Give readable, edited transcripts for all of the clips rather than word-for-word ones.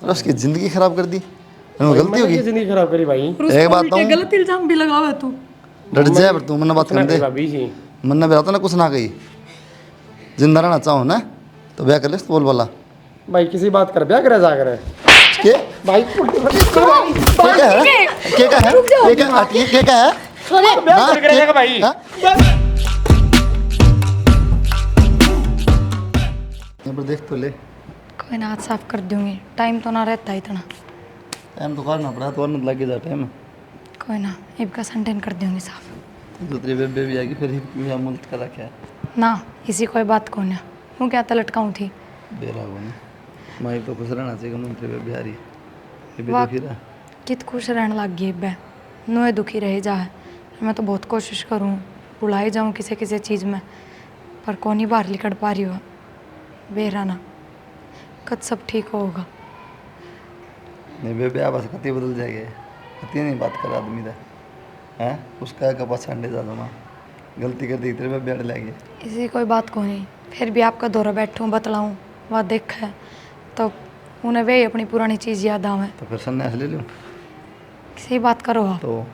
और उसकी ज़िंदगी ख़राब कर दी। गलती होगी, जिंदगी खराब करी भाई। एक बात तो गलत इल्जाम भी लगावे तू। डट जाए पर तू मन्ना बात कर दे, भाभी जी मन्ना बेरा तो ना कुछ ना कही। जिंदा रहना चाहो ना तो ब्याह कर ले, बोल बोला भाई किसी बात कर ब्याह करे जा करे के भाई क्या है, क्या है, क्या है ब्याह करेगा भाई। हाँ? यहाँ पर देख तो ले, कोई ना, हाथ साफ कर दूंगी, टाइम तो ना रहता इतना। टाइम तो करना पड़ा तो और लग जा टाइम। कोई ना, इब का संटेन कर दूंगी साफ। दूसरी बेबे भी आएगी फिर ही मुल्क का रखा है ना इसी कोई बात को ना, हूँ क्या लटकाऊँ थी। बेरा को ना माई तो खुश रहना चाहिए, मंत्री बेबे आ रही ये भी वाह, दुखी रहा। कित खुश रहने लग गई बे, नुए दुखी रह जा है। मैं तो बहुत कोशिश करूँ, बुलाई जाऊँ किसी किसी चीज़ में, पर कौन ही बाहर निकल पा रही हो। बेरा ना कद सब ठीक होगा। नहीं बेबे आप बस कति बदल जाएगी, कति नहीं बात कर आदमी का हैं, उसका का पछाड़ने ज़्यादा माँ गलती कर दी तेरे बेबे अड़ लेगी। इसी कोई बात को नहीं, फिर भी आपका दौरा बैठूँ बतलाऊँ वह देख है तो उन्हें वे अपनी पुरानी चीज़ याद आवे। तो फिर सन्यास ले लूँ सही बात करो आप। तो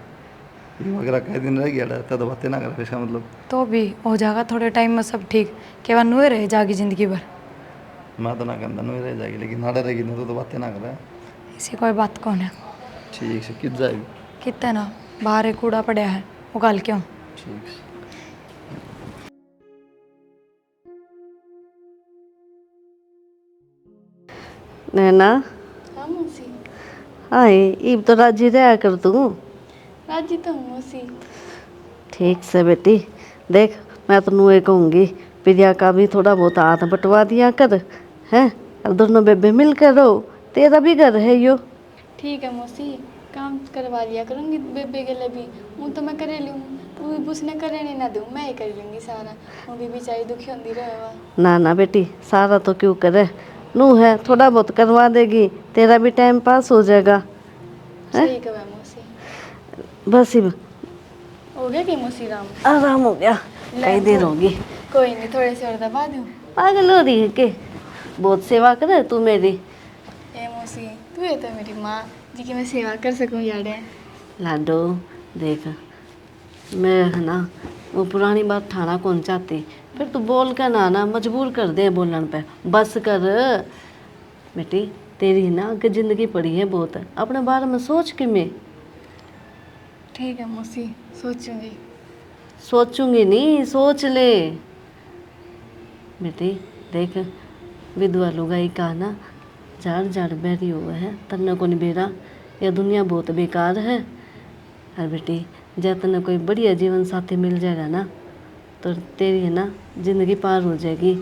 ये वगैरह कई दिन रह गया डरता तो बातें ना कर, इसका मतलब तो भी हो जाएगा थोड़े टाइम में सब ठीक, केवल नुए रह जाएगी ज़िंदगी भर। मैं तो ना करता नहीं रह जाएगी, लेकिन ना डरेगी नहीं तो बातें ना करे। इसी कोई बात कौन है। ठीक से कित जाएगी, कितने ना बाहर एक कूड़ा पड़ा है, उगाल क्यों। ठीक से। नैना हाँ मौसी। हाय इब तो राजी रहा कर तू। राजी तो हूँ मौसी। ठीक से बेटी, देख मैं तो नुए कहूँगी प्रिया का भी थोड़ा बहुत हाथ बंटवा दिया कर, हैं, और दोनों बेबे मिल कर रहो, तेरा भी घर है यो। ठीक है मौसी, काम करवा लिया करूँगी बेबे के लिए भी। वो तो मैं करे लूँ, वो भी उसने करे नहीं ना दूँ, मैं ही कर लूँगी सारा। वो भी बेचारी दुखी होती रहे। ना ना बेटी सारा तो क्यों करे, नू है थोड़ा बहुत करवा देगी, तेरा भी टाइम पास हो जाएगा। सही कहा मौसी। बस इब हो गया कि मौसी राम? आराम हो गया, कई देर होगी। कोई नहीं, थोड़े से और दबा दूँ। पागल हो रही है के, बहुत सेवा करे तू मेरी। ए मौसी, तू है तो मेरी माँ जी की मैं सेवा कर सकूँ यार। लाडो देख, मैं है ना वो पुरानी बात ठाना कौन चाहती, फिर तू बोल कर ना मजबूर कर दे बोलने पे, बस कर बेटी। तेरी ना आगे ज़िंदगी पड़ी है बहुत, अपने बारे में सोच कि मैं। ठीक है मौसी, सोचूंगी। सोचूंगी नहीं, सोच ले बेटी। देख विधवा लुगाई का ना झाड़ झाड़ बैरी हुआ है, तन्ने को नहीं बेरा, यह दुनिया बहुत बेकार है। और बेटी जब तन्ने कोई बढ़िया जीवन साथी मिल जाएगा ना तो तेरी है ना ज़िंदगी पार हो जाएगी,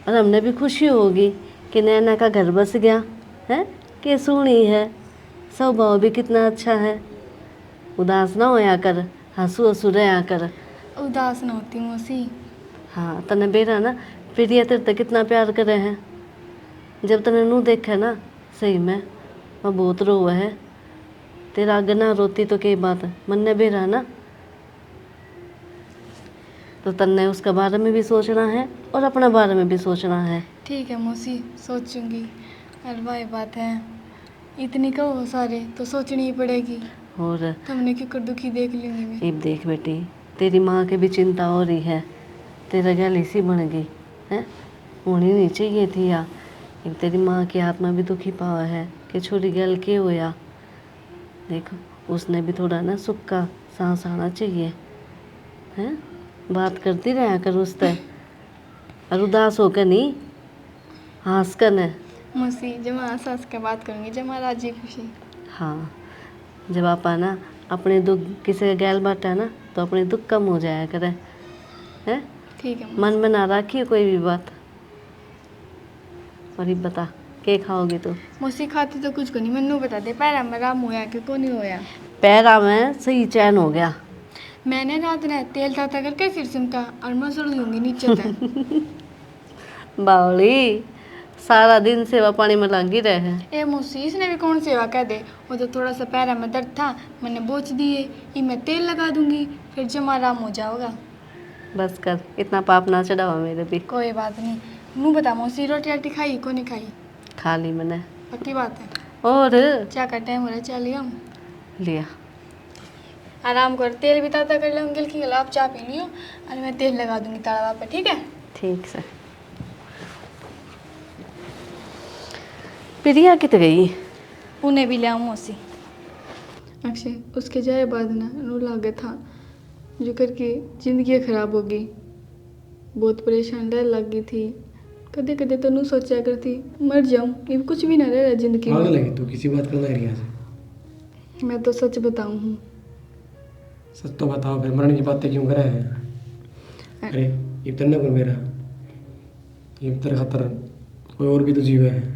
और हमने भी खुशी होगी कि नैना का घर बस गया है, कि सुनी है, स्वभाव भी कितना अच्छा है। उदास ना होया कर, हंसू हंसू रहा कर। उदास न होती मौसी। हाँ तने बेरा ना प्रिया तेरे तक कितना प्यार करे हैं, जब तने नू देखे ना सही में मैं बहुत रोवा है। तेरा आगे ना रोती तो कई बात मन ने बेरा ना, तो तन्ने उसके बारे में भी सोचना है और अपने बारे में भी सोचना है। ठीक है मौसी, सोचूंगी। और वही बात है, इतनी कहो सारे तो सोचनी ही पड़ेगी। और तुमने क्यों कर दुखी देख लूँगी मैं। इब देख बेटी, तेरी माँ की भी चिंता हो रही है, तेरा गैल इसी बन गई है, होनी नहीं चाहिए थी या। इब तेरी माँ के हाथ में भी दुखी पावा है कि छोरी गैल के होया। देखो उसने भी थोड़ा ना सुख का सांस आना चाहिए, हैं, बात करती रहा कर उससे, और उदास होकर नहीं, हंस कर न। मौसी जब मैं हंस हंस के बात करूँगी, जब मैं राजी खुशी। हाँ जब आप ना अपने दुख किसी का गैल बांटा ना तो अपने दुख कम हो जाया करे, हैं। ठीक है मन में ना रखिए कोई भी बात। और ये बता के खाओगी तू? मौसी खाती तो कुछ को नहीं, मैनू बता दे पैरा में राम होया कि को नहीं होया। पैरा में सही चैन हो गया। मैंने रात ने तेल ताता करके फिर सिमटा और मैं सड़ दूंगी नीचे तक। बावली सारा दिन सेवा पानी में लगी रहे। ए मौसी इसने भी कौन सेवा कह दे, वो तो थोड़ा सा पैरा में दर्द था, मैंने बोच दिए, ये मैं तेल लगा दूंगी फिर जमा आराम हो जाओगा। बस कर, इतना पाप ना चढ़ावा मेरे भी। कोई बात नहीं। मुँह बता मौसी रोटी राटी खाई को नहीं खाई? खा ली मैंने, पक्की बात है। और क्या का टाइम हो रहा है, चाय लिया हम। लिया। आराम कर, तेल भी ताता कर लूँगी की गला, आप चाय पी लियो और मैं तेल लगा दूँगी तवा पे, ठीक है। ठीक से। प्रिया कित गई? उन्हें भी ले आऊँ मौसी। अक्षय उसके जाए बाद ना रू लागे था जो करके जिंदगी खराब हो गई, बहुत परेशान रह लग गई थी। कदे कदे तो नू सोचा करती मर जाऊं, ये कुछ भी ना रह रहा जिंदगी पागल में। है तू, किसी बात करना है रिया से। मैं तो सच बताऊं हूँ। सच तो बताओ, फिर मरने की बातें क्यों करे हैं? अरे ये तन्ने को मेरा ये तेरे खातर कोई और भी तो जीव है।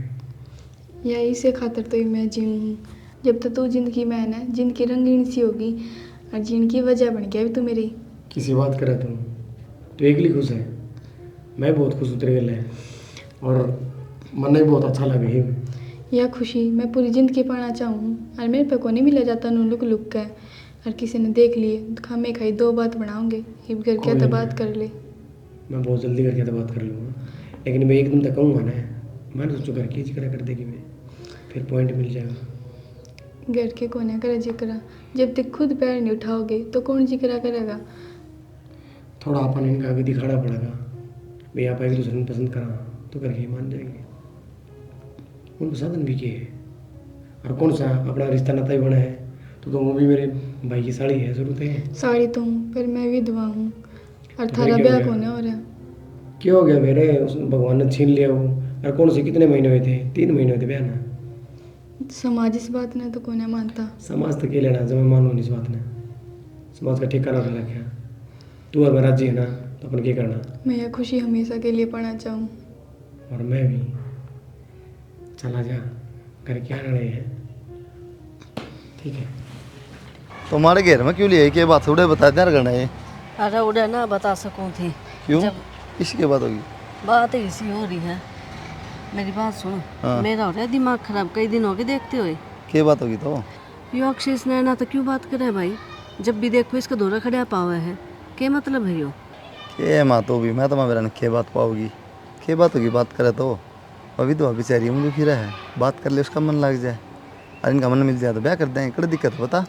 या इसे खातर तो ही मैं जीऊँ हूँ। जब तक तू जिंदगी में है ना, जिंदगी रंगीन सी होगी और जीने की वजह बन गया भी तू मेरी। किसी बात करे तू एकली खुश है, मैं बहुत खुश हूँ तेरे गले और मन भी बहुत अच्छा लगे ही। यह खुशी मैं पूरी जिंदगी पाना चाहूँ और मेरे पे को नहीं मिला जाता नू लुक लुक का। और किसी ने देख लिए खामे खाई दो बात बनाओगे, ये भी करके तो बात कर ले। मैं बहुत जल्दी करके तो बात कर लूँगा, लेकिन मैं एकदम तक कहूँगा ना, मैंने सोचो करके जिक्र कर देगी मैं, फिर पॉइंट मिल जाएगा। घर के कोने करे जिक्र, जब तक खुद पैर नहीं उठाओगे तो कौन जिक्र करेगा। थोड़ा अपन इनका भी दिखाना पड़ेगा भाई, आप एक दूसरे को पसंद करा तो करके मान जाएंगे। उनको साधन भी किए और कौन सा अपना रिश्ता नाता ही बना है तो वो भी मेरे भाई की साड़ी है, जरूरत है। साड़ी तो हूँ पर मैं विधवा हूँ और तो थारा फिर क्या ब्याह हो गया? होने हो रहा। क्या हो गया मेरे, उस भगवान ने छीन लिया वो। और कौन से कितने महीने हुए थे? 3 महीने हुए थे ब्याह ना। समाज इस बात ने तो कोने मानता। समाज तो क्या लेना जब मैं मानूँ इस बात ने, समाज का ठेका ना रखा। तू और मैं राजी है ना तो अपन क्या करना। मैं यह खुशी हमेशा के लिए पाना चाहूँ। और मैं भी चला जा, घर क्या रहे हैं, ठीक है। तुम्हारे घर में क्यों लिए, क्या बात थोड़े बता देना करना है? अरे उड़े ना बता सकूँ थी। क्यों? जब किसकी बात होगी? बात ऐसी हो रही है, मेरी बात सुन। हाँ। मेरा हो रहा है दिमाग खराब, कई दिन हो गए देखते हुए। क्या बात होगी तो? यो अक्षय नैना तो क्यों बात करे भाई, जब भी देखो इसका दौरा खड़ा पावा है, क्या मतलब है यो? के माँ तो भी मैं तो मेरा के बात पाओगी, के बात होगी? बात करे तो अभी तो अभी बेचारी मुझे फिर है, बात कर ले उसका मन लग जाए और इनका मन मिल जाए तो ब्याह कर देंगे। कड़ी दिक्कत है बता?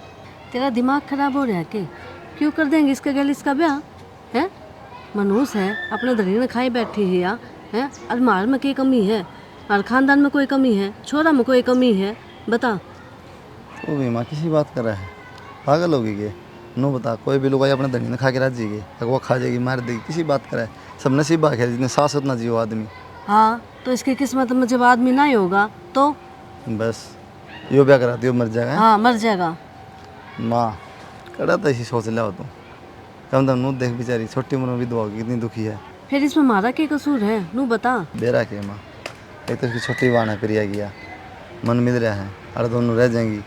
तेरा दिमाग खराब हो रहा है कि क्यों कर देंगे इसके गल इसका ब्याह है? मनहूस है, अपने धरी ने खाई बैठी है या है? अलमार में कोई कमी है और खानदान में कोई कमी है, छोरा में कोई कमी है, बता। तो भी माँ किसी बात कर रहा है, पागल होगी के? नो बता, कोई भी लोग अपने धनी ने खा के राजी गए, अगर वो खा जाएगी मार देगी, किसी बात करे? सब नसीब बात है, जितने सास उतना जियो आदमी। हाँ तो इसकी किस्मत में जब आदमी ना ही होगा तो बस यो ब्याह करा दियो मर जाएगा। हाँ मर जाएगा। माँ कड़ा तो इसी सोच लिया हो तुम, कम दम नू देख बेचारी छोटी उम्र में विधवा होगी, कितनी दुखी है। फिर इसमें हमारा क्या कसूर है, नू बता। बेरा के माँ, एक तो उसकी छोटी बहन है प्रिया गया, मन मिल रहा है और दोनों रह जाएंगी।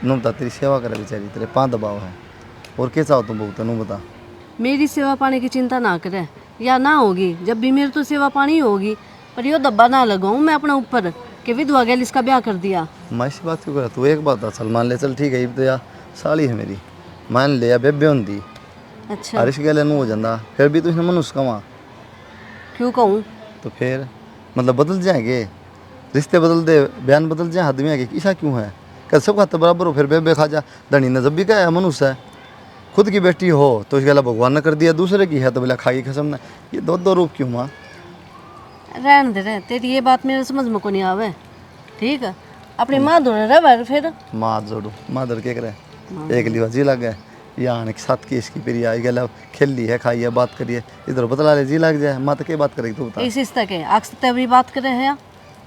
नू बता, तेरी सेवा करे बेचारी, तेरे पाँव दबाव है और क्या चाहो तुम बहुत? नू बता। मेरी सेवा पानी की चिंता ना करे, या ना होगी जब भी मेरी तो सेवा पानी होगी, पर यो दब्बा ना लगाऊं मैं अपने ऊपर कि विधवा गैल इसका ब्याह कर दिया। मैं इसी बात क्यों करा? तू एक बात बता, चल मान ले, चल ठीक है, ये तो यार साली है मेरी, मान ले या बेबे होंगी अच्छा और इस गैले नू हो जाता, फिर भी तो इसने मनुष्य कमा क्यों कहूँ? तो फिर मतलब बदल जाएंगे, रिश्ते बदल दे, बयान बदल जाए, आदमी आगे ऐसा क्यों है? कल सब खाते बराबर हो, फिर बेबे खा जा। धनी ने जब भी कहा है मनुष्य है, खुद की बेटी हो तो इसके अलावा भगवान ने कर दिया, दूसरे की है तो बोला खाई खसम ने। ये दो दो रूप क्यों माँ? रहने दे रहे, तेरी ये बात मेरे समझ में को नहीं आवे, ठीक है? अपनी माँ धोने रह बार फिर माँ जोड़ो, माँ धर के करे एक लिवा जी लग गए यहाँ आने के साथ की इसकी प्रिया आई गया, खेल ली है, खाई है, बात करिए, इधर बतला ले जी लग जाए। माँ तो क्या बात करेगी तू बता? इस रिश्ते के अक्स तभी बात करे है।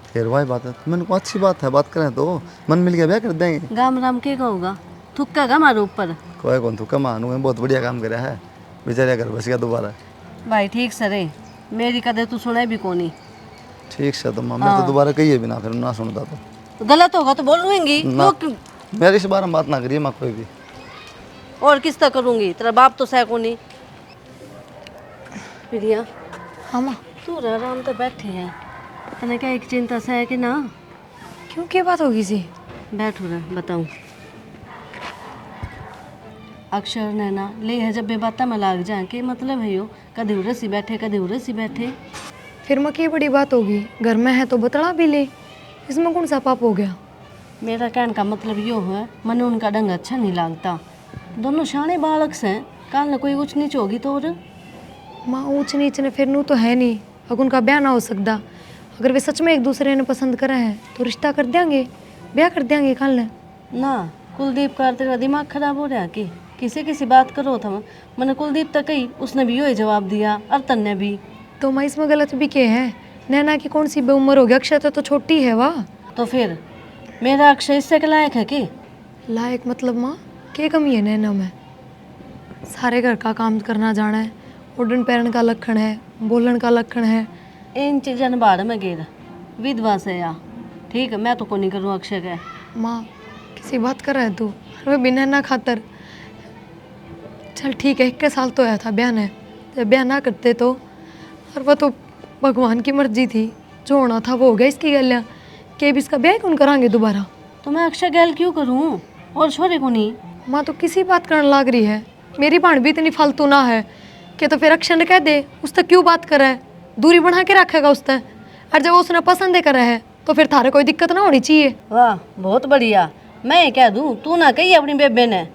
फिर वही बात है, मैंने को अच्छी बात है, बात करें तो मन मिल गया ब्याह कर देंगे। गाम राम के होगा, थुक्का गा हमारे ऊपर। कोई कौन तू कमानू बहुत बढ़िया काम करे है, बेचारे घर बस गया दोबारा। भाई ठीक से रे, मेरी कदर तू सुने भी कोनी। ठीक से तो माँ, मैं तो दोबारा कहिए बिना फिर ना सुनता तो गलत होगा तो बोलूंगी, ना, मेरे इस बारे में बात ना करिए माँ कोई भी। और किस तरह करूंगी, तेरा बाप तो सह कोनी। प्रिया हाँ माँ। तू आराम तो बैठे है, तने क्या एक चिंता से है कि ना? क्यों, क्या बात होगी जी? बैठो रे बताऊं। अक्षर नैना ले है जब बेबाता में लाग जाए के मतलब है यो, कभी उरे सी बैठे कभी उरे सी बैठे। फिर मैं क्या बड़ी बात होगी, घर में है तो बतला भी ले, इसमें कौन सा पाप हो गया? मेरा कहने का मतलब यो है, मने उनका ढंग अच्छा नहीं लगता। दोनों शाणे बालक से, काल न कोई ऊंच नीच होगी तो और माँ ऊंच नीच ने फिर नू तो है नहीं, अगर उनका ब्याह ना हो सकता। अगर वे सच में एक दूसरे ने पसंद करा है तो रिश्ता कर देंगे, ब्याह कर देंगे कल ने। ना कुलदीप का तेरा दिमाग खराब हो रहा कि किसी किसी बात करो था। मैंने कुलदीप तक कही, उसने भी यही जवाब दिया, अर्तन ने भी। तो माँ इसमें गलत भी क्या है? नैना की कौन सी बेउम्र हो गई, अक्षता तो छोटी है वाह। तो फिर मेरा अक्षय इससे के लायक है कि? लायक मतलब माँ क्या कमी है नैना में? सारे घर का काम करना जाना है, उड़न पैरन का लक्षण है, बोलन का लक्षण है। इन चीज़ों ने बाढ़ में गिर विधवा से या ठीक है, मैं तो को नहीं करूँ अक्षय के। माँ किसी बात कर रहा है तू? अरे बिना ना खातर चल ठीक है, 21 साल तो आया था ब्याह ने, जब ब्याह ना करते तो, और वह तो भगवान की मर्जी थी, जो होना था वो हो गया इसकी गलियाँ। के भी इसका ब्याह कौन करांगे दोबारा? तो मैं अक्षय गैल क्यों करूँ और छोरे को नहीं? माँ तो किसी बात करने लाग रही है, मेरी भाण भी इतनी फालतू ना है कि तो फिर अक्षय ने कह दे उस तक क्यों बात कर रहा है, दूरी बना के रखेगा उस तक। और जब उसने पसंद है करा है तो फिर थारे कोई दिक्कत ना होनी चाहिए। वाह बहुत बढ़िया, मैं ये कह दूँ तू ना कही अपनी बेबे ने।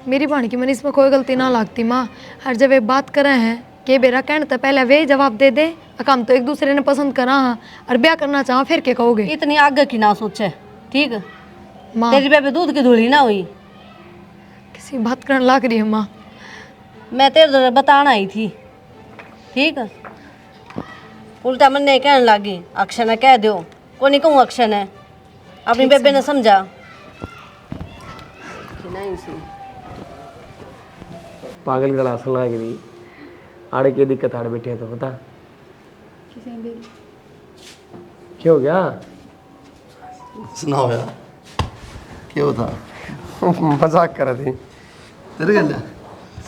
मेरी भाण की मैंने इसमें कोई गलती ना लागती माँ। और जब वे बात कर रहे हैं कि बेरा कहने तो पहले वे जवाब दे दे, हम तो एक दूसरे ने पसंद करा हाँ और ब्याह करना चाहो फिर क्या कहोगे? इतनी आगे की ना सोचे, ठीक है? माँ तेरी बेबे दूध की धूली ना हुई। किसी बात करने लाग रही है माँ। मैं तेरे जरा बताना आई थी, ठीक है? उल्टा मन ने कहने लगी अक्षय ने कह दो, को नहीं कहूँ अक्षय ने, अपनी बेबे ने समझा। पागल गला सुना कि आड़े की दिक्कत आड़े बैठे हैं तो बता क्या हो गया? सुनाओ यार, क्या था? मजाक कर रहे थे। तेरे गल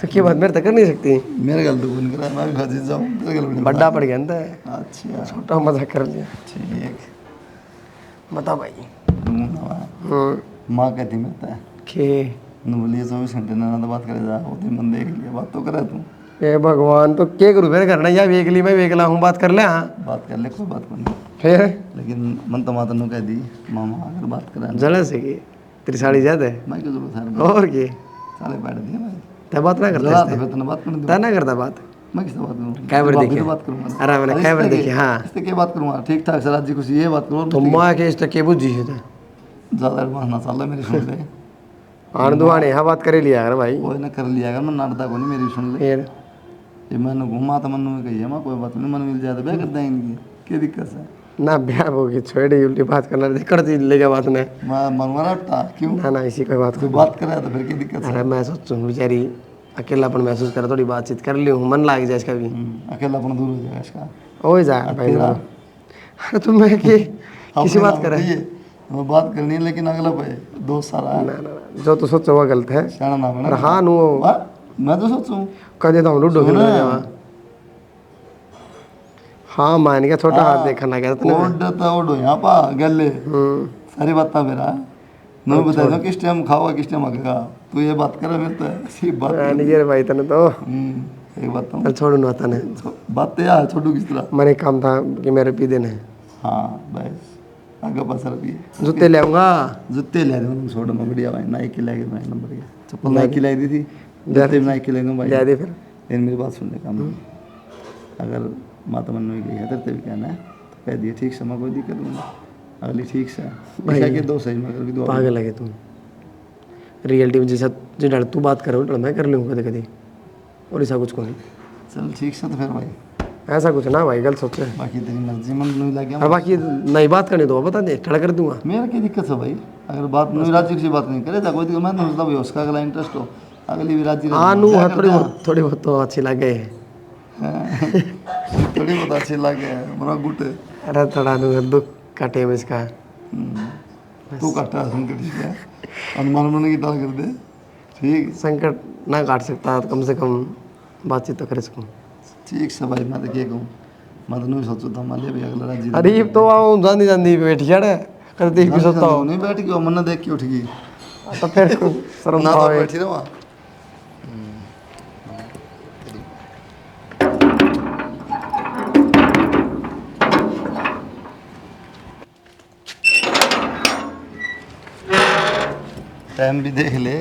सखी बात मेरे तक कर नहीं सकती। मेरे गल तो कौन करा, मैं भी फाजी जाऊँ तेरे गल बड़ा पड़ गया ना। अच्छा छोटा मजाक कर लिया। ठीक। बता भाई। माँ कहती मिलता है के बोलिए 24 घंटे ना तो बात करे जा, वो दिन मन देख लिया, बात तो करे तू। ए भगवान, तो क्या करूँ फिर करना? या वेख ली मैं वेखला हूँ, बात कर ले। हाँ बात कर ले, कोई बात को नहीं, फिर लेकिन मन तो माता ने कह दी मामा अगर बात करें जला से की तेरी साड़ी ज्यादा है मैं क्यों जरूरत है? और के साले बैठ दिया मैं तब बात ना जला करता तो फिर तूने बात करने ता ना करता बात। मैं किससे बात करूँ? कैमरे भाभी देखे। तो बात करूँगा। अरे मैंने कैमरे देखे। हाँ इससे क्या बात करूँगा? ठीक ठाक से राज्य खुशी ये बात करूँ। तो माँ के इस तक के बुझी है ज़्यादा एडवांस ना साला मेरी सुन ले। आन दुआने हाँ बात करे लिया अगर भाई वो ना कर लिया अगर मैं नाटता को नहीं, मेरी सुन ले। फिर ये मैंने घूमा तो मन में कही है माँ कोई बात नहीं, मन मिल जाए तो ब्याह कर देंगे इनकी, क्या दिक्कत है? ना ब्याह होगी छोड़ी उल्टी बात करना करती लेगा बात ने। मैं मनवाना था क्यों? ना ना इसी कोई बात कोई बात करे तो फिर क्या दिक्कत है? अरे मैं सोचूं बेचारी अकेलापन महसूस करे, थोड़ी बातचीत कर ली हूँ, मन लाग जाए इसका भी। अकेला अपना दूर हो जाएगा इसका। हो जाए भाई। अरे तुम मैं कि किसी बात करे वो बात करनी है लेकिन अगला पे दोस्त सारा है। ना ना ना, जो तो सोचो वो गलत है। शाना ना बना। अरे हाँ नु मैं तो सोचूं कदे तो हम लूडो खेल रहे हैं। हाँ मान गया, छोटा हाथ देखना लगा तूने। कोड तो ओडो यहाँ पा गले सारी बातें मेरा मैं बता दूं किस टाइम खाओगा किस टाइम आगेगा, तू ये बात करे मेरे तो ऐसी बात नहीं गिर भाई तने तो एक बात चल छोड़ू ना तने बात तो यार छोटू किस तरह। मैंने काम था कि मेरे पी देने हाँ बस आगे पास रखिए। जूते ले आऊंगा। जूते ले दूँ छोड़ मैं बढ़िया भाई, नाइक की लाएगी मैं नंबर के चप्पल नाइक की लाई दी थी, जूते भी नाइक की लेंगे भाई। ले दे फिर। लेकिन मेरी बात सुन ले काम, अगर माता मन में गई है तेरे भी कहना है तो कह दिए ठीक से, मैं कोई दिक्कत नहीं अगली ठीक से भाई के दो सही मगर भी दो पागल लगे तुम। रियलिटी में जैसा जो तू बात कर रहा मैं कर लूँगा कभी कभी, और ऐसा कुछ को नहीं। चल ठीक से तो फिर भाई ऐसा कुछ ना भाई गलत सोचे। बाकी तेरी मर्जी मन नहीं लग गया। और बाकी नई बात करनी तो बता दे, ठड़ा कर दूंगा। मेरा क्या दिक्कत है भाई, अगर बात नहीं राज्य की बात नहीं करे तो कोई दिक्कत, मैं तो सोचता भाई उसका अगला इंटरेस्ट हो अगली भी राज्य हाँ नू थोड़ी बहुत तो अच्छी लगे। थोड़ी बहुत अच्छी लगे मेरा गुट अरे थोड़ा दुख काटे में इसका तू काटा संकट इसका अनुमान मन की टाल कर दे ठीक। संकट ना काट सकता तो कम से कम बातचीत तो कर सकूँ। ठीक से भाई मैं तो क्या कहूँ, मैं तो नहीं सोचता था मान लिया भाई अगला राज्य अरे तो आओ जानी जानी बैठ जाड़े कर देख भी सोचता हूँ नहीं बैठ गया मन देख के उठ गई तो फिर शर्म ना तो आवे। बैठी रहा टाइम भी देख ले।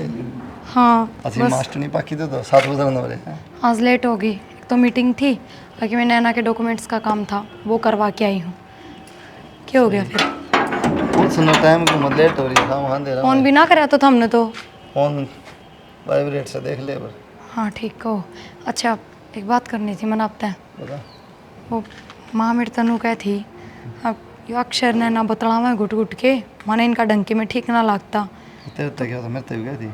हाँ असली बस मास्टर नहीं पाकी तो 7 बजे हो रहे हैं। आज लेट हो गई। एक तो मीटिंग थी, बाकी मैं नैना के डॉक्यूमेंट्स का काम था वो करवा के आई हूँ। क्या हो गया फिर? कुछ सुनो टाइम को मत लेट हो रही है, वहाँ दे रहा फोन हूँ भी ना कराया तो था हमने तो। फोन वाइब्रेट से देख ले पर। हाँ ठीक हो। अच्छा एक बात करनी थी मन आपते। बता। वो माँ मेरे तनु कह थी अब यो अक्षर ने ना बतलावा घुट घुट के माने इनका डंके में ठीक ना लगता। तेरे तक क्या था, मेरे तक गई थी।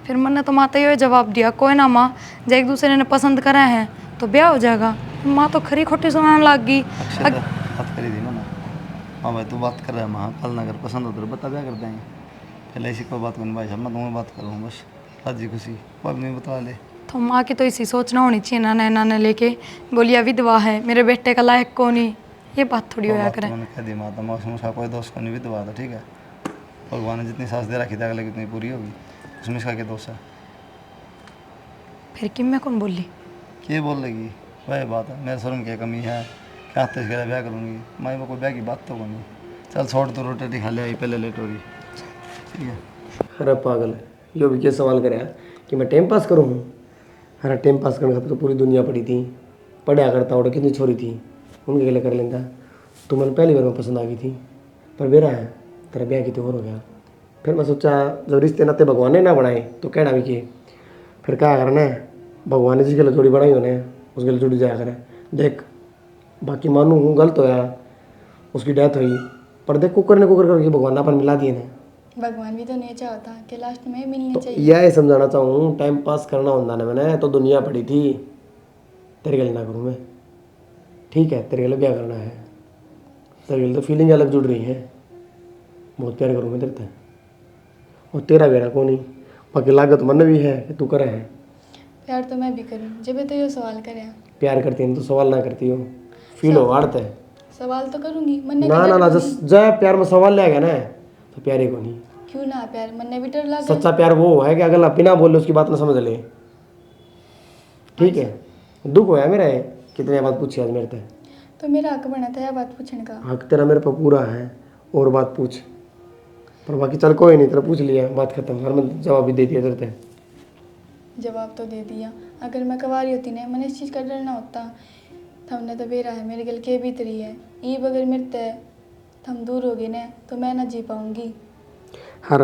फिर मैंने तो माता ये जवाब दिया कोई ना माँ, जब एक दूसरे ने पसंद करा है तो ब्याह हो जाएगा। माँ तो खरी खोटी सुनाने लग गई। अक्षय तो बात करी थी ना। हाँ भाई तू बात कर रहा है, वहाँ कल ना अगर पसंद हो तो बता, क्या कर देंगे। पहले ऐसी कोई बात करनी भाई साहब, मैं तुम्हें बात करूँ बस, राजी खुशी वो नहीं बता ले। तो माँ की तो इसी सोचना होनी चाहिए ना नैना ने लेके बोलिया विधवा है मेरे बेटे का लायक कौन ही, ये बात थोड़ी होया करे। मैंने कह दी माता मौसम उसका कोई दोस्त को नहीं विधवा था, ठीक है। भगवान ने जितनी सांस दे रखी थी अगले कितनी पूरी होगी, उसमें इसका क्या दोष है। फिर कि मैं कौन बोली? ये बोल लगी वही बात है, मेरे शर्म की कमी है, क्या तो इसके ब्याह करूँगी मैं, वो कोई ब्याह की बात तो को नहीं। चल छोड़ तो रोटी खा ले आई, पहले लेट हो रही, ठीक है। अरे पागल है, यो भी क्या सवाल करे कि मैं टाइम पास करूँ। अरे टाइम पास करने खातिर तो पूरी दुनिया पड़ी थी, पढ़ा करता और कितनी छोरी थी उनके लिए कर लेता। तो मैंने पहली बार में पसंद आ गई थी, पर बेरा है तेरा ब्याह की तो और हो गया। फिर मैं सोचा जब रिश्ते नाते भगवान ने ना बनाए तो कहना भी किए, फिर क्या करना है, भगवान ने जिसके लिए जोड़ी बनाई होने उसके लिए जुड़ जाया करे। देख बाकी मानू हूँ गलत होया, उसकी डेथ हुई, पर देख कुकर करके भगवान ने अपन मिला दिए ने। भगवान भी तो नहीं चाहता कि लास्ट में मिलनी तो चाहिए। यह समझाना चाहूँ टाइम पास करना होता ना, मैंने तो दुनिया पड़ी थी तेरे गले ना करूँ मैं, ठीक है। तेरे गले ब्याह करना है, तेरे गले तो फीलिंग अलग जुड़ रही है, बहुत प्यार करूँ मैं तेरे से, और तेरा बेरा को नहीं। बाकी लागत मन भी है कि तू करे है। प्यार तो मैं भी करूँ, जब तो ये सवाल करे। प्यार करती है तो सवाल ना करती हो, फील हो आड़त है। सवाल तो करूँगी, मन ने ना ना ना, जब प्यार में सवाल ले गया ना तो प्यारे को नहीं। क्यों ना प्यार, मन ने भी डर लगा। सच्चा प्यार वो है कि अगर बिना बोले उसकी बात ना समझ ले, ठीक है। दुख होया मेरा है कितने बात पूछी आज मेरे से, तो मेरा हक बना था यह बात पूछने का। हक तेरा मेरे पर पूरा है, और बात पूछ। पर बाकी चल कोई नहीं, तेरा पूछ लिया बात खत्म, हर मैं जवाब भी दे दिया तेरे से। जवाब तो दे दिया, अगर मैं कवारी होती ना मैंने इस चीज़ का डर ना होता। थमने तो बेरा है मेरे गल के भी तरी है, ईब अगर मेरे ते थम दूर हो गए ना तो मैं ना जी पाऊंगी। हर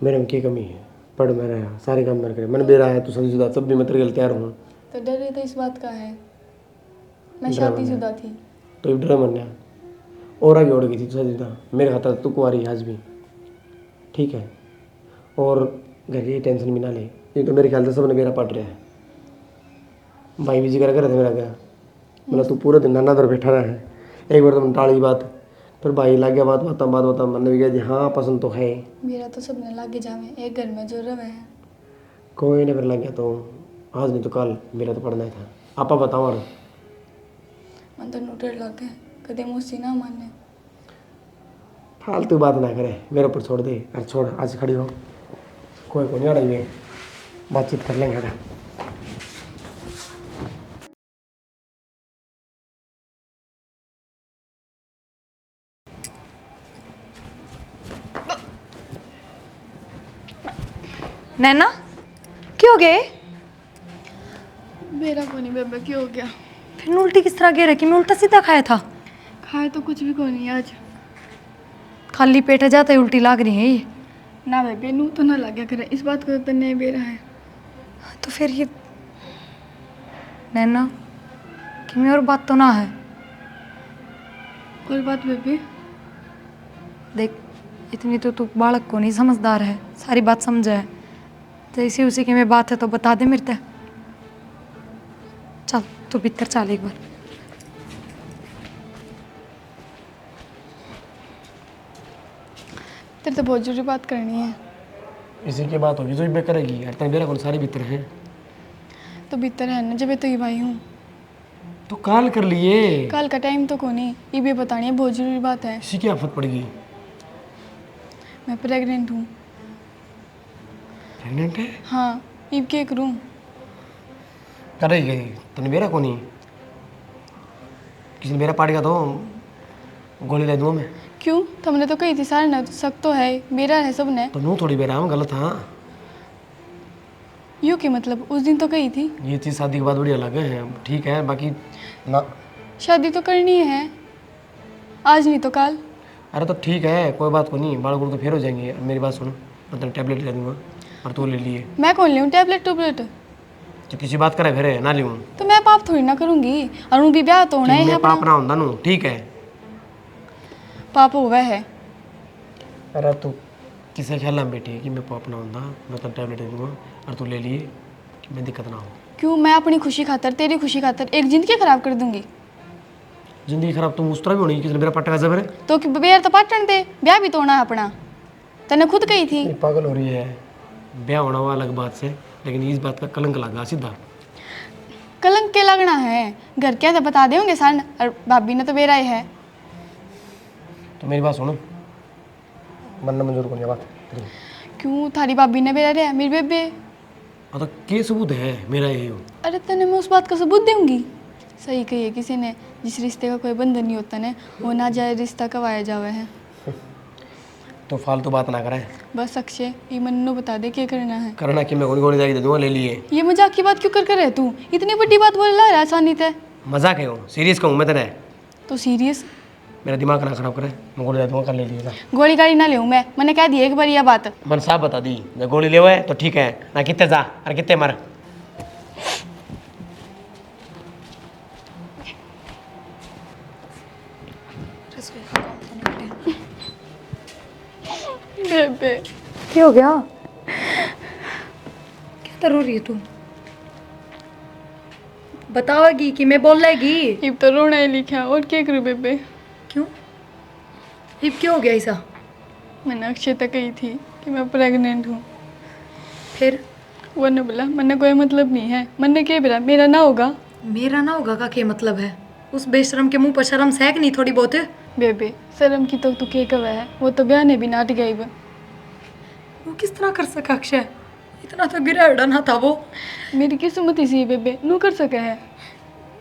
मेरे में की कमी है, पढ़ मैं रहा सारे काम मेरे करे, मैंने बेरा है तू शादीशुदा, तब भी मैं तेरे गल तैयार हूँ। तो डर तो इस बात का है, मैं डरा शादीशुदा थी। तो ये डर मन और आगे उड़ गई थी शादीशुदा, मेरे खाता तू कुंवारी आज भी, ठीक है। और घर की टेंशन भी ना ले, ये तो मेरे ख्याल से सबने मेरा पट रहा है। भाई भी जिक्र करे थे मेरा क्या, मतलब तू पूरे दिन नाना दर बैठा रहा है, एक बार तो मैं टाली बात, फिर भाई लग गया बात बात मैंने भी कहा जी हाँ पसंद तो है। मेरा तो सबने लागे जावे, एक घर में जो रवे है। कोई नहीं, फिर लग गया तो आज नहीं तो कल, मेरा तो पढ़ना ही था। आपा बताओ और मन तो डर लगे कदे मुझसे ना माने। फालतू बात ना करे, मेरे ऊपर छोड़ दे। अरे छोड़, आज खड़ी हो, कोई को नहीं अड़ाई में बातचीत कर लेंगे। अगर नैना क्यों गए? मेरा को नहीं बेबे, क्यों हो गया? फिर उल्टी किस तरह गिर रखी? मैं उल्टा सीधा खाया था। खाए तो कुछ भी को नहीं आज। खाली पेट जाता ही उल्टी लाग रही है ये। ना बेबे नू तो ना लगे करे, इस बात को तो नहीं बेरा है। तो फिर ये नैना कि में और बात तो ना है। और बात बेबे? देख इतनी तो तू बालक को नहीं, समझदार है, सारी बात समझा है। तो इसी उसी की में बात है तो बता दे मेरे से। चल तू भीतर चल एक बार। तेरे तो बहुत जरूरी बात करनी है। इसी की बात होगी जो भी करेगी, अरे मेरा कौन सारी भीतर है तो भीतर है ना, जब तो ही भाई हूँ। तो काल कर लिए, कल का टाइम तो को नहीं, ये भी बतानी है, बहुत जरूरी बात है। इसी की आफत पड़ गई। मैं प्रेग्नेंट हूँ। प्रेग्नेंट है? हाँ, ईब क्या करूँ? करे गई तने मेरा को नहीं, किसी ने मेरा पार्टी का तो गोली ले दूँ मैं। क्यों? तुमने तो कही थी सारे ना शक तो है मेरा है सबने। तो नू थोड़ी बेरा हम गलत हाँ। यूँ की मतलब उस दिन तो कही थी। ये चीज़ शादी के बाद बढ़िया लगे है, ठीक है, बाकी ना। शादी तो करनी है, आज नहीं तो कल। अरे तो ठीक है, कोई बात को नहीं, बाल गुड़ तो फिर हो जाएंगे। मेरी बात सुनो, मैं तेरे टैबलेट ले दूंगा और तू ले लिए। मैं कौन लूँ टैबलेट टूबलेट? तो किसी बात करे फिर ना लूँ तो मैं पाप थोड़ी ना करूँगी, और उन भी ब्याह तो होना ही है मैं अपना। पाप ना होता नू, ठीक है। पाप हुआ है। अरे तू किसे ख्याल में बैठी है कि मैं पाप ना होता, मैं तो टैबलेट दे दूंगा और तू ले लिए कि मैं दिक्कत ना हो। क्यों? मैं अपनी खुशी खातर, तेरी खुशी खातर एक जिंदगी खराब कर दूंगी। जिंदगी खराब तुम उस तरह भी होनी, किसी ने मेरा पट्टा का जबर है। तो कि बेर तो पाटन दे, ब्याह भी तो होना है अपना। तने खुद कही थी। ये पागल हो रही है, ब्याह होना हुआ अलग बात से, लेकिन इस बात का कलंक लगा सीधा। कलंक के लगना है, घर क्या तो बता देंगे सारे, और भाभी ने तो बेरा ही है। तो मेरी बात सुनो, मन्ना मंजूर को नहीं बात। क्यों? थारी भाभी ने बेरा है, मेरी बेबे। हाँ तो क्या सबूत है मेरा ये हो? अरे तने मैं उस बात का सबूत दूंगी। सही कही है किसी ने, जिस रिश्ते का कोई बंधन नहीं होता ने वो ना जाए रिश्ता कवाया जावे है। तो फालतू बात ना करे। बस अक्षय ये मन्नू बता दे क्या करना है। करना कि मैं गोली गोली जाके दे दूंगा, ले लिए। ये मजाक की बात क्यों कर रहे तू? इतनी बड़ी बात बोल रहा है आसानी से। मजाक है, सीरियस कहूँ मैं तेरे। तो सीरियस? मेरा दिमाग ना खराब करे, मैं गोली दे दूंगा, कर ले लिए। गोली गाड़ी ना ले मैं, मैंने कह दी एक बार यह बात। मन साहब बता दी, जब गोली ले हुए तो ठीक है ना, कितने जा और कितने मर। बेबे क्या हो गया? क्या तर हो रही है तू? बताओगी कि मैं बोल लेगी? अब तो रोना ही लिखा और क्या करूँ बेबे। क्यों? हिप क्यों हो गया ऐसा? मैंने अक्षय तक कही थी कि मैं प्रेग्नेंट हूँ। फिर? वो ने बोला मैंने कोई मतलब नहीं है। मैंने क्या बोला मेरा ना होगा। मेरा ना होगा का क्या मतलब है? उस बेशरम के मुंह पर शर्म है कि नहीं थोड़ी बहुत? बेबे शर्म की तो तू क्या कवा है, वो तो ब्याह ने भी नाट गई। वो किस तरह कर सका अक्षय? इतना तो गिरा उड़ा ना था वो। मेरी किस्मत इसी बेबे नू कर सके है।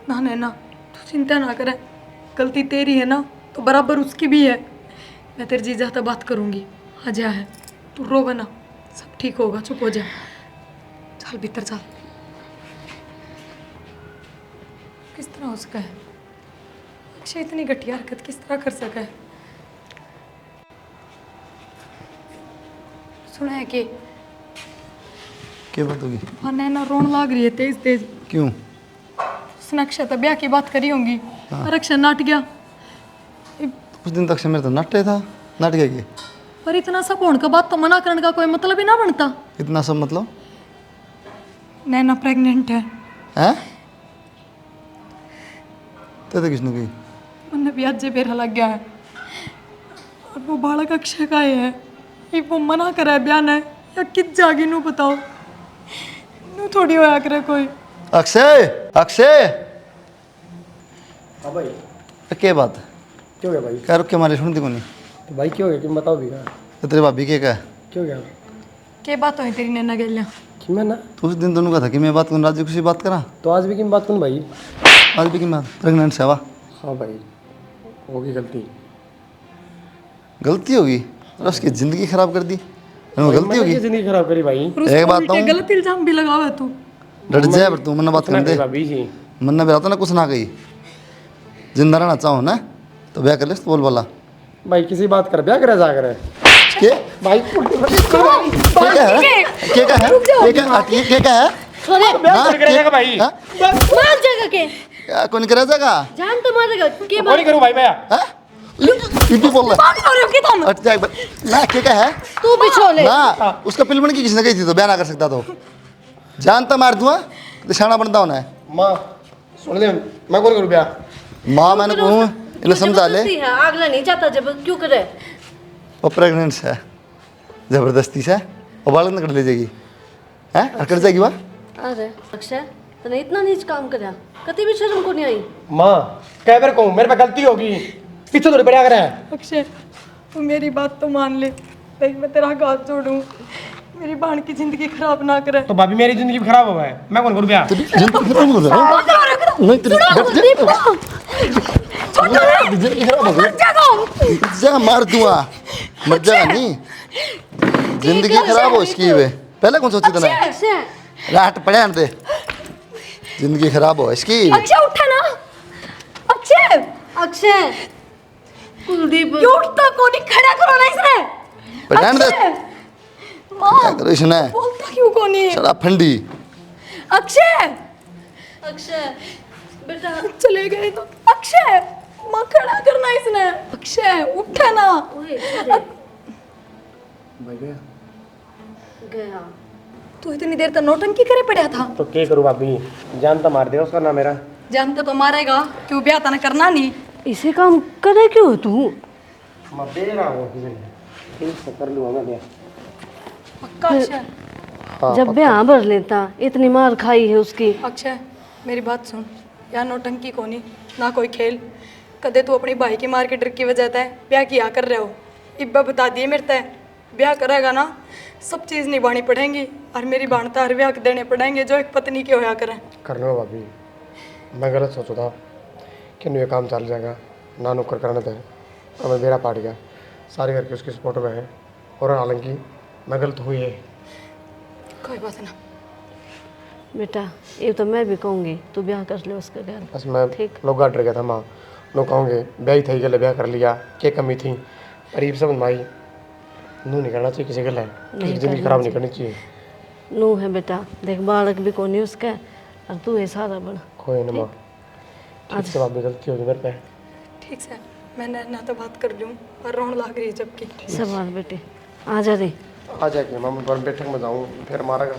ना नैना तू चिंता ना करे, गलती तेरी है ना तो बराबर उसकी भी है। मैं तेरे जीजा से बात करूंगी, आजा है, तू रोवे ना, सब ठीक होगा, चुप हो जा। चल भीतर चल। किस तरह हो सका है अक्षय? इतनी घटिया हरकत किस तरह कर सका है? सुना है कि क्या बात होगी? हाँ नैना रोन लाग रही है तेज तेज। क्यों? उसने अक्षय तो ब्याह की बात करी होंगी और अक्षय नाट गया। कुछ दिन तक से मेरा तो नाट्य था, नाट गया कि पर इतना सब होने का बात तो मना करने का कोई मतलब ही ना बनता। इतना सब मतलब नैना प्रेग्नेंट है। हैं? तो किसने कही? मैंने भी आज बेरा लग गया है और वो बालक अक्षय का ही है। ये वो मना करे बयान है या किस जागी नू बताओ, नू थोड़ी होया करे कोई। अक्षय, अक्षय, हाँ भाई, क्या बात? क्यों गया भाई? क्या रुक के मारे सुनती को नहीं? तो भाई क्यों गया, तुम बताओ भी। तो तेरे भाभी के क्या? क्यों गया? क्या बात हुई तेरी नैना गेलिया? कि मैं ना, तो उस दिन दोनों का था कि मैं बात करूँ, राजू किसी बात करा। तो आज भी की बात करूँ भाई? आज भी की बात प्रेगनेंट से? वाह, हाँ भाई, होगी गलती। गलती होगी और उसकी ज़िंदगी खराब कर दी। गलती होगी? जिंदगी खराब करी भाई। एक बात बताऊं, गलत इल्जाम भी लगावे तू। डट जाए पर तू मन्ना बात कर दे। भाभी जी, मन्ना भी आता ना कुछ ना कही, जिंदा रहना चाहो ना तो ब्याह कर ले, बोल वाला भाई किसी बात कर ब्याह करे जा करे के भाई। क्या है? क्या क्या है? क्या क्या है? क्या क्या है? हाँ, करेगा भाई, हाँ? मार जाएगा के क्या कौन करे जाएगा? जान तो मारेगा के कौन करूँ भाई मैं? हाँ? ये बोल रहा हट जाए ना। क्या क्या है तू भी छोले ना? उसका पिलमन की किसने कही थी तो ब्याह ना कर सकता तो जानता मार दूंगा तो शाना बनता होना है। माँ सुन ले, मैं कौन करूँ ब्याह? माँ मैंने कहूँ इन्हें समझा ले, जबरदस्ती है, अगला नहीं चाहता जब क्यों करे? वो प्रेगनेंट है जबरदस्ती से, वो बालक न कर ले जाएगी है और कर जाएगी वह। अरे अक्षय तने इतना नीच काम करया, कति भी शर्म को नहीं आई? माँ कई बार कहूँ मेरे पे गलती होगी, पीछे थोड़ी बढ़िया करे। अक्षय तू मेरी बात तो मान ले, देख मैं तेरा हाथ जोड़ूं, मेरी बहन की जिंदगी खराब ना करे। तो भाभी मेरी जिंदगी खराब हुआ है, मैं कौन करूँ ब्याह? जिंदगी खराब हो गई। जा मार दूंगा, मर जाएगा नहीं। जिंदगी खराब हो इसकी वे, पहले कौन सोची था अक्षय रात पड़े दे, जिंदगी खराब हो इसकी। अक्षय उठा ना, अक्षय अक्षय कुलदीप क्यों उठता कौन, खड़ा करो ना इसे। पड़े दे, अक्षय, क्या माँ करो इसने, बोलता क्यों कौन है। चला फंडी। अक्षय अक्षय बेटा चले गए तो अक्षय, माँ खड़ा करना इसने। अक्षय उठा ना। गया तू इतनी देर तक नौटंकी करे पड़ा था। तो क्या करूँ भाभी, जान तो मार दे उसका ना मेरा। जानते तो मारेगा, क्यों ब्याह तना करना नहीं। इसे काम करे क्यों तू? मैं दे रहा हूँ ठीक से कर लूँगा मैं ब्याह। पक्का अक्षय। जब ब्याह भर लेता, इतनी मार खाई है उसकी। अक्षय मेरी बात सुन, यार नौटंकी कोनी ना कोई खेल। कदे तू अपनी भाई की मार के डर की वजह से ब्याह किया कर रहे हो। इब्बा बता दिए मेरे ते, ब्याह करेगा ना सब चीज़ निभानी पड़ेंगी, और मेरी बाणता हर ब्याह देने पड़ेंगे जो एक पत्नी के होया करें। कर लो भाभी, मैं गलत सोचा था कि ये काम चल जाएगा, ना नौकर करने थे, और मैं मेरा पाट गया। सारे घर के उसकी सपोर्ट में है, और हालांकि मैं गलत हुई है। कोई बात ना। बेटा ये तो मैं भी कहूँगी तू ब्याह कर ले उसके घर। बस मैं ठीक। लोग डर गया था माँ, लोग कहोगे ब्याह ही थी गले ब्याह कर लिया, क्या कमी थी। पर ये सब माई नू नहीं करना चाहिए किसी गले, किसी जिंदगी खराब नहीं करनी चाहिए। नू है बेटा, देख बालक भी कोनी उसका, और तू है सारा बड़ा। कोई ना माँ, ठीक से बात गलती होगी मेरे पे। ठीक से मैंने ना तो बात कर लूँ और रोन लाग रही है जबकि। सब बात बेटे आ जा रे। आ जाएगी माँ, मैं बैठक में जाऊँ फिर मारेगा।